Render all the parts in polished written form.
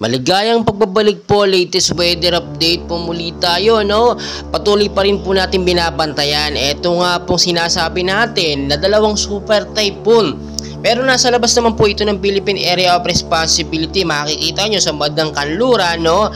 Maligayang pagbabalik po, latest weather update po muli tayo, no? Patuloy pa rin po natin binabantayan. Ito nga pong sinasabi natin na dalawang super typhoon. Pero nasa labas naman po ito ng Philippine Area of Responsibility. Makikita nyo sa bandang kanluran, no?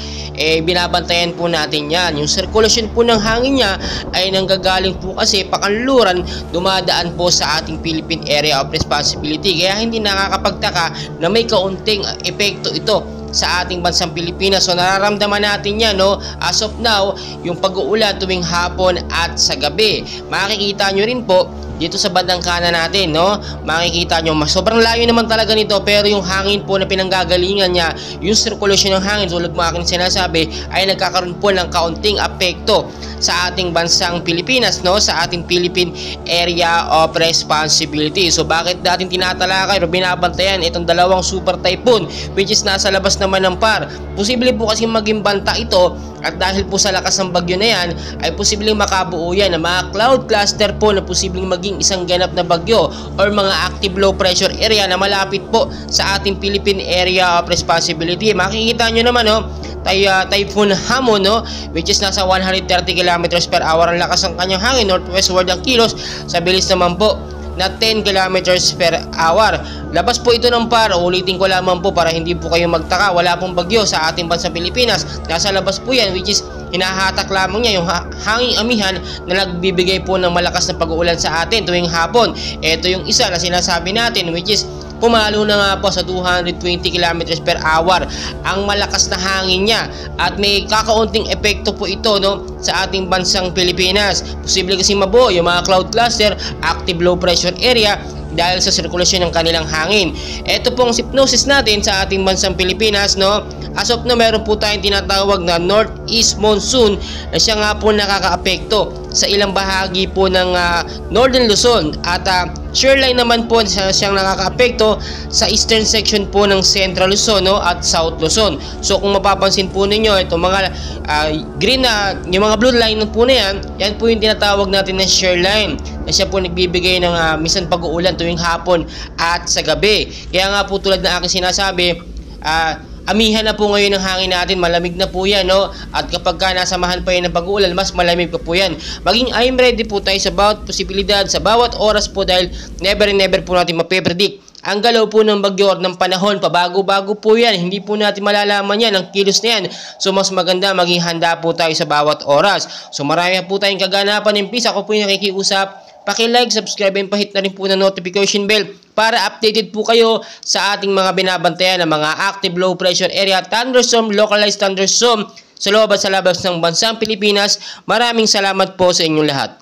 Binabantayan po natin yan. Yung circulation po ng hangin niya ay nanggagaling po kasi pakanluran, dumadaan po sa ating Philippine Area of Responsibility. Kaya hindi nakakapagtaka na may kaunting epekto ito sa ating bansang Pilipinas. So nararamdaman natin yan, no? As of now, yung pag-uulan tuwing hapon at sa gabi. Makikita nyo rin po dito sa bandang kanan natin, no? Makikita nyo, sobrang layo naman talaga nito, pero yung hangin po na pinanggagalingan niya, yung circulation ng hangin, tulad mo aking sinasabi, ay nagkakaroon po ng kaunting apekto sa ating bansang Pilipinas, no? Sa ating Philippine Area of Responsibility. So bakit natin tinatalakay o binabantayan itong dalawang super typhoon which is nasa labas naman ng PAR? Posible po kasi maging banta ito, at dahil po sa lakas ng bagyo na yan, ay posibleng makabuo yan ng mga cloud cluster po na posibleng maging isang ganap na bagyo or mga active low pressure area na malapit po sa ating Philippine Area of Responsibility. Makikita nyo naman, no? Typhoon Hamon, no? Which is nasa 130 km per hour ang lakas ng kanyang hangin, northwestward ang kilos, sa bilis naman po na 10 km per hour. Labas po ito ng PAR. Ulitin ko lamang po para hindi po kayo magtaka. Wala pong bagyo sa ating bansang Pilipinas. Nasa labas po yan, which is hinahatak lamang niya yung hanging amihan na nagbibigay po ng malakas na pag-uulan sa atin tuwing hapon. Ito yung isa na sinasabi natin, which is pumalo na nga po sa 220 km per hour ang malakas na hangin niya, at may kakaunting epekto po ito, no, sa ating bansang Pilipinas. Posible kasi mabuo yung mga cloud cluster, active low pressure area dahil sa sirkulasyon ng kanilang hangin. Ito pong hypnosis natin sa ating bansang Pilipinas, no? As of now, meron po tayong tinatawag na northeast monsoon na siya nga po nakakaapekto sa ilang bahagi po ng Northern Luzon, at shoreline naman po siyang nakakaapekto sa eastern section po ng Central Luzon, no, at South Luzon. So kung mapapansin po ninyo, itong mga green na, yung mga blue line po na yan po yung tinatawag natin na shoreline, na siya po nagbibigay ng minsan pag-uulan tuwing hapon at sa gabi. Kaya nga po, tulad na aking sinasabi, amihan na po ngayon ng hangin natin, malamig na po yan, no? At kapag nasamahan pa yan ng pag-uulan, mas malamig pa po yan. Maging I'm ready po tayo sa bawat posibilidad, sa bawat oras po, dahil never and never po natin mapipredict ang galaw po ng bagyo at ng panahon. Pabago-bago po yan, hindi po natin malalaman yan, ang kilos na yan. So mas maganda maging handa po tayo sa bawat oras. So marami po tayong kaganapan. And please, ako po yung nakikiusap, paki-like, subscribe, and pahit na rin po ng notification bell para updated po kayo sa ating mga binabantayan ng mga active low pressure area, thunderstorm, localized thunderstorm sa loob at sa labas ng bansang Pilipinas. Maraming salamat po sa inyong lahat.